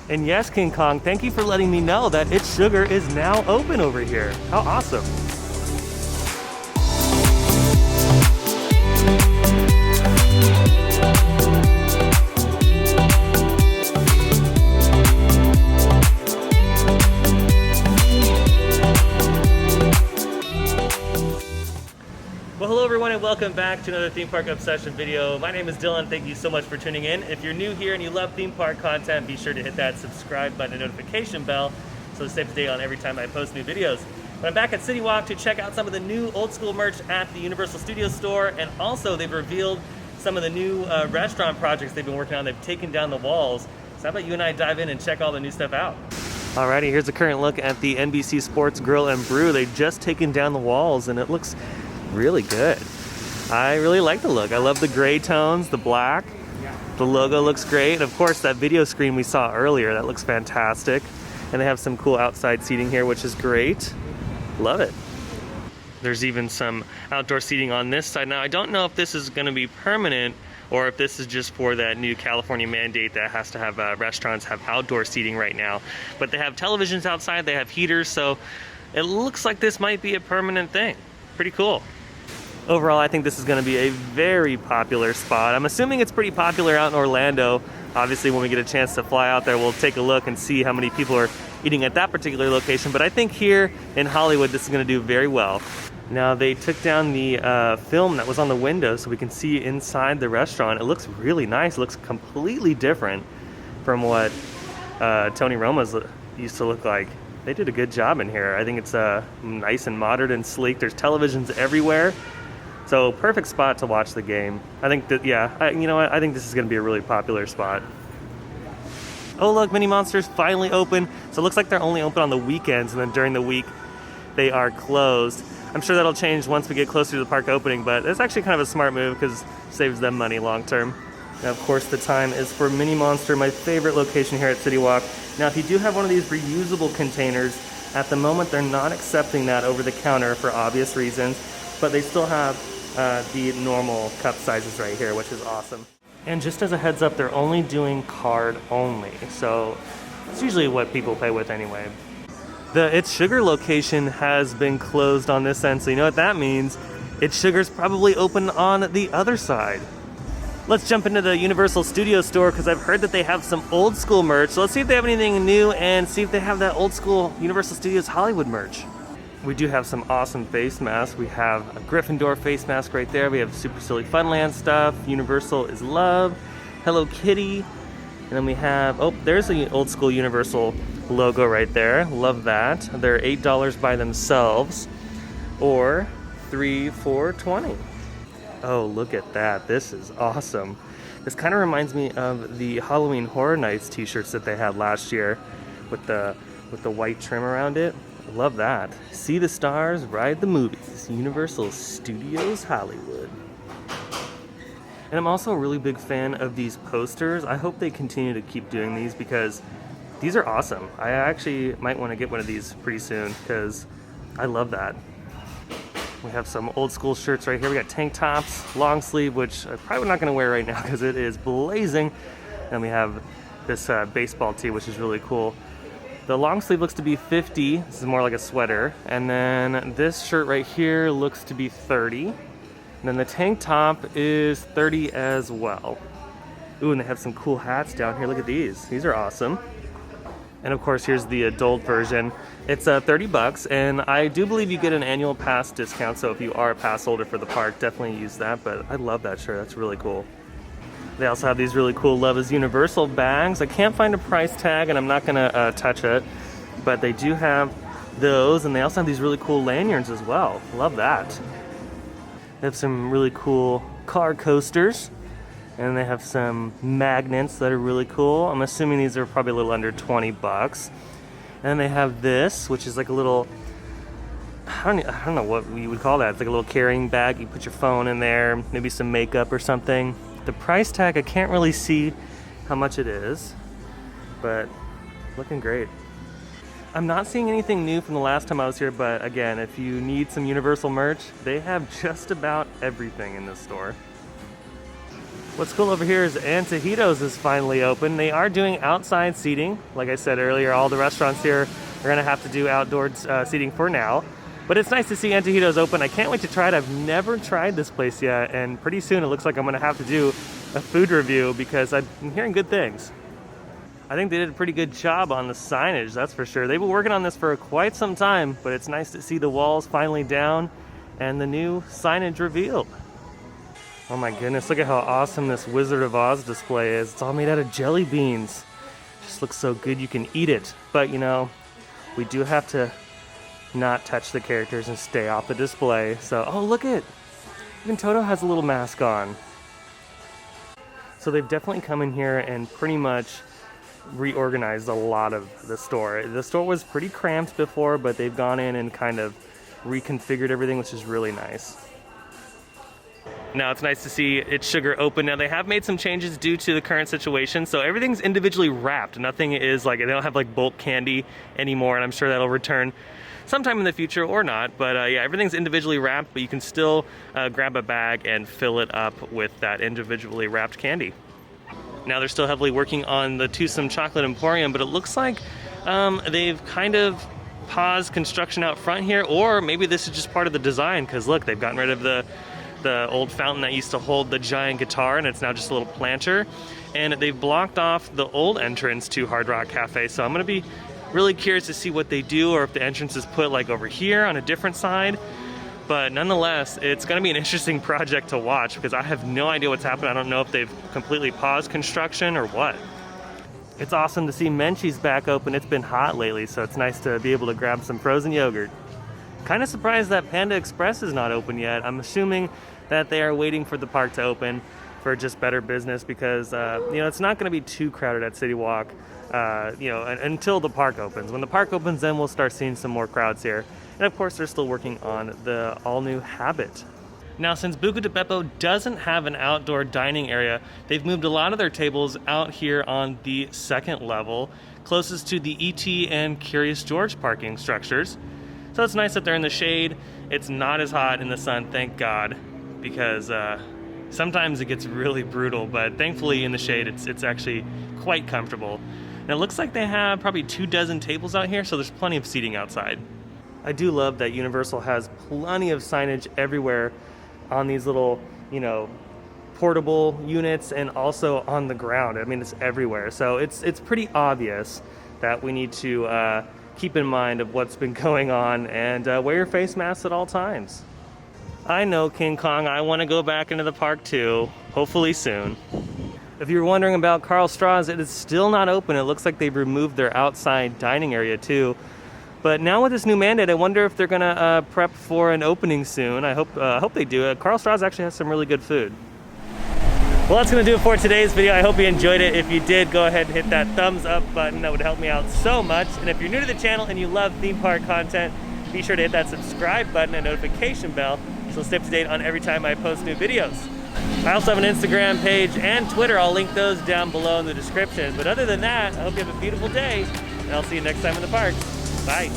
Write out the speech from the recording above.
And yes, King Kong, thank you for letting me know that It's Sugar is now open over here. How awesome. Well, hello everyone and welcome back to another Theme Park Obsession video. My name is Dylan. Thank you so much for tuning in. If you're new here and you love theme park content, be sure to hit that subscribe button and notification bell so to stay up to date on every time I post new videos. But I'm back at City Walk to check out some of the new old school merch at the Universal Studios store, and also they've revealed some of the new restaurant projects they've been working on. They've taken down the walls. So how about you and I dive in and check all the new stuff out? Alrighty, here's a current look at the NBC Sports Grill and Brew. They've just taken down the walls and it looks really good. I really like the look. I love the gray tones, the black. The logo looks great. Of course, that video screen we saw earlier, that looks fantastic. And they have some cool outside seating here, which is great. Love it. There's even some outdoor seating on this side. Now, I don't know if this is going to be permanent or if this is just for that new California mandate that has to have restaurants have outdoor seating right now. But they have televisions outside, they have heaters, so it looks like this might be a permanent thing. Pretty cool. Overall, I think this is going to be a very popular spot. I'm assuming it's pretty popular out in Orlando. Obviously, when we get a chance to fly out there, we'll take a look and see how many people are eating at that particular location. But I think here in Hollywood, this is going to do very well. Now, they took down the film that was on the window so we can see inside the restaurant. It looks really nice. It looks completely different from what Tony Roma's used to look like. They did a good job in here. I think it's nice and modern and sleek. There's televisions everywhere. So perfect spot to watch the game. I think that, yeah, you know what? I think this is going to be a really popular spot. Oh look, Mini Monsters finally open. So it looks like they're only open on the weekends, and then during the week they are closed. I'm sure that'll change once we get closer to the park opening, but it's actually kind of a smart move because it saves them money long term. Now, of course, the time is for Mini Monster, my favorite location here at City Walk. Now, if you do have one of these reusable containers, at the moment they're not accepting that over the counter for obvious reasons, but they still have the normal cup sizes right here, which is awesome. And just as a heads up, they're only doing card only, so it's usually what people pay with anyway. The It's Sugar location has been closed on this end, so you know what that means. It's Sugar's probably open on the other side. Let's jump into the Universal Studios store because I've heard that they have some old school merch. So let's see if they have anything new and see if they have that old school Universal Studios Hollywood merch. We do have some awesome face masks. We have a Gryffindor face mask right there. We have Super Silly Funland stuff. Universal is love. Hello Kitty. And then we have, oh, there's the old school Universal logo right there. Love that. They're $8 by themselves or $3 for $20. Oh, look at that. This is awesome. This kind of reminds me of the Halloween Horror Nights t-shirts that they had last year with the white trim around it. Love that. See the stars, ride the movies. Universal Studios Hollywood. And I'm also a really big fan of these posters. I hope they continue to keep doing these because these are awesome. I actually might want to get one of these pretty soon because I love that. We have some old school shirts right here. We got tank tops, long sleeve, which I'm probably not going to wear right now because it is blazing. And we have this baseball tee, which is really cool. The long sleeve looks to be $50. This is more like a sweater. And then this shirt right here looks to be $30. And then the tank top is $30 as well. Ooh, and they have some cool hats down here. Look at these. These are awesome. And of course, here's the adult version. It's $30, and I do believe you get an annual pass discount. So if you are a pass holder for the park, definitely use that. But I love that shirt. That's really cool. They also have these really cool Love is Universal bags. I can't find a price tag, and I'm not going to touch it. But they do have those, and they also have these really cool lanyards as well. Love that. They have some really cool car coasters, and they have some magnets that are really cool. I'm assuming these are probably a little under $20. And then they have this, which is like a little, I don't know what you would call that. It's like a little carrying bag. You put your phone in there, maybe some makeup or something. The price tag, I can't really see how much it is, but looking great. I'm not seeing anything new from the last time I was here, but again, if you need some Universal merch, they have just about everything in this store. What's cool over here is Antojitos is finally open. They are doing outside seating. Like I said earlier, all the restaurants here are gonna have to do outdoor seating for now. But it's nice to see Antojitos open. I can't wait to try it. I've never tried this place yet, and pretty soon it looks like I'm gonna have to do a food review because I'm hearing good things. I think they did a pretty good job on the signage, that's for sure. They've been working on this for quite some time, but it's nice to see the walls finally down and the new signage revealed. Oh my goodness, look at how awesome this Wizard of Oz display is. It's all made out of jelly beans. Just looks so good you can eat it. But you know, we do have to not touch the characters and stay off the display. So, oh look it, even Toto has a little mask on. So they've definitely come in here and pretty much reorganized a lot of the store. The store was pretty cramped before, but they've gone in and kind of reconfigured everything, which is really nice. Now it's nice to see It's Sugar open. Now they have made some changes due to the current situation, so everything's individually wrapped. Nothing is like, they don't have like bulk candy anymore, and I'm sure that'll return sometime in the future or not. But yeah, everything's individually wrapped, but you can still grab a bag and fill it up with that individually wrapped candy. Now they're still heavily working on the Toothsome Chocolate Emporium, but it looks like they've kind of paused construction out front here, or maybe this is just part of the design, because look, they've gotten rid of the old fountain that used to hold the giant guitar, and it's now just a little planter. And they've blocked off the old entrance to Hard Rock Cafe, so I'm gonna be really curious to see what they do, or if the entrance is put like over here on a different side. But nonetheless, it's gonna be an interesting project to watch because I have no idea what's happened. I don't know if they've completely paused construction or what. It's awesome to see Menchies back open. It's been hot lately, so it's nice to be able to grab some frozen yogurt. Kind of surprised that Panda Express is not open yet. I'm assuming that they are waiting for the park to open for just better business, because you know, it's not going to be too crowded at City Walk, you know, until the park opens. When the park opens, then we'll start seeing some more crowds here. And of course, they're still working on the all-new Habit. Now, since Buca de Beppo doesn't have an outdoor dining area, they've moved a lot of their tables out here on the second level, closest to the E.T. and Curious George parking structures. So it's nice that they're in the shade. It's not as hot in the sun, thank God, because sometimes it gets really brutal, but thankfully in the shade it's actually quite comfortable. And it looks like they have probably 24 tables out here, so there's plenty of seating outside. I do love that Universal has plenty of signage everywhere on these little, you know, portable units, and also on the ground. I mean, it's everywhere. So it's pretty obvious that we need to keep in mind of what's been going on, and wear your face masks at all times. I know, King Kong, I want to go back into the park too, hopefully soon. If you're wondering about Karl Strauss, it is still not open. It looks like they've removed their outside dining area too. But now with this new mandate, I wonder if they're gonna prep for an opening soon. I hope they do. Karl Strauss actually has some really good food. Well, that's gonna do it for today's video. I hope you enjoyed it. If you did, go ahead and hit that thumbs up button. That would help me out so much. And if you're new to the channel and you love theme park content, be sure to hit that subscribe button and notification bell so stay up to date on every time I post new videos. I also have an Instagram page and Twitter. I'll link those down below in the description. But other than that, I hope you have a beautiful day, and I'll see you next time in the park. Bye.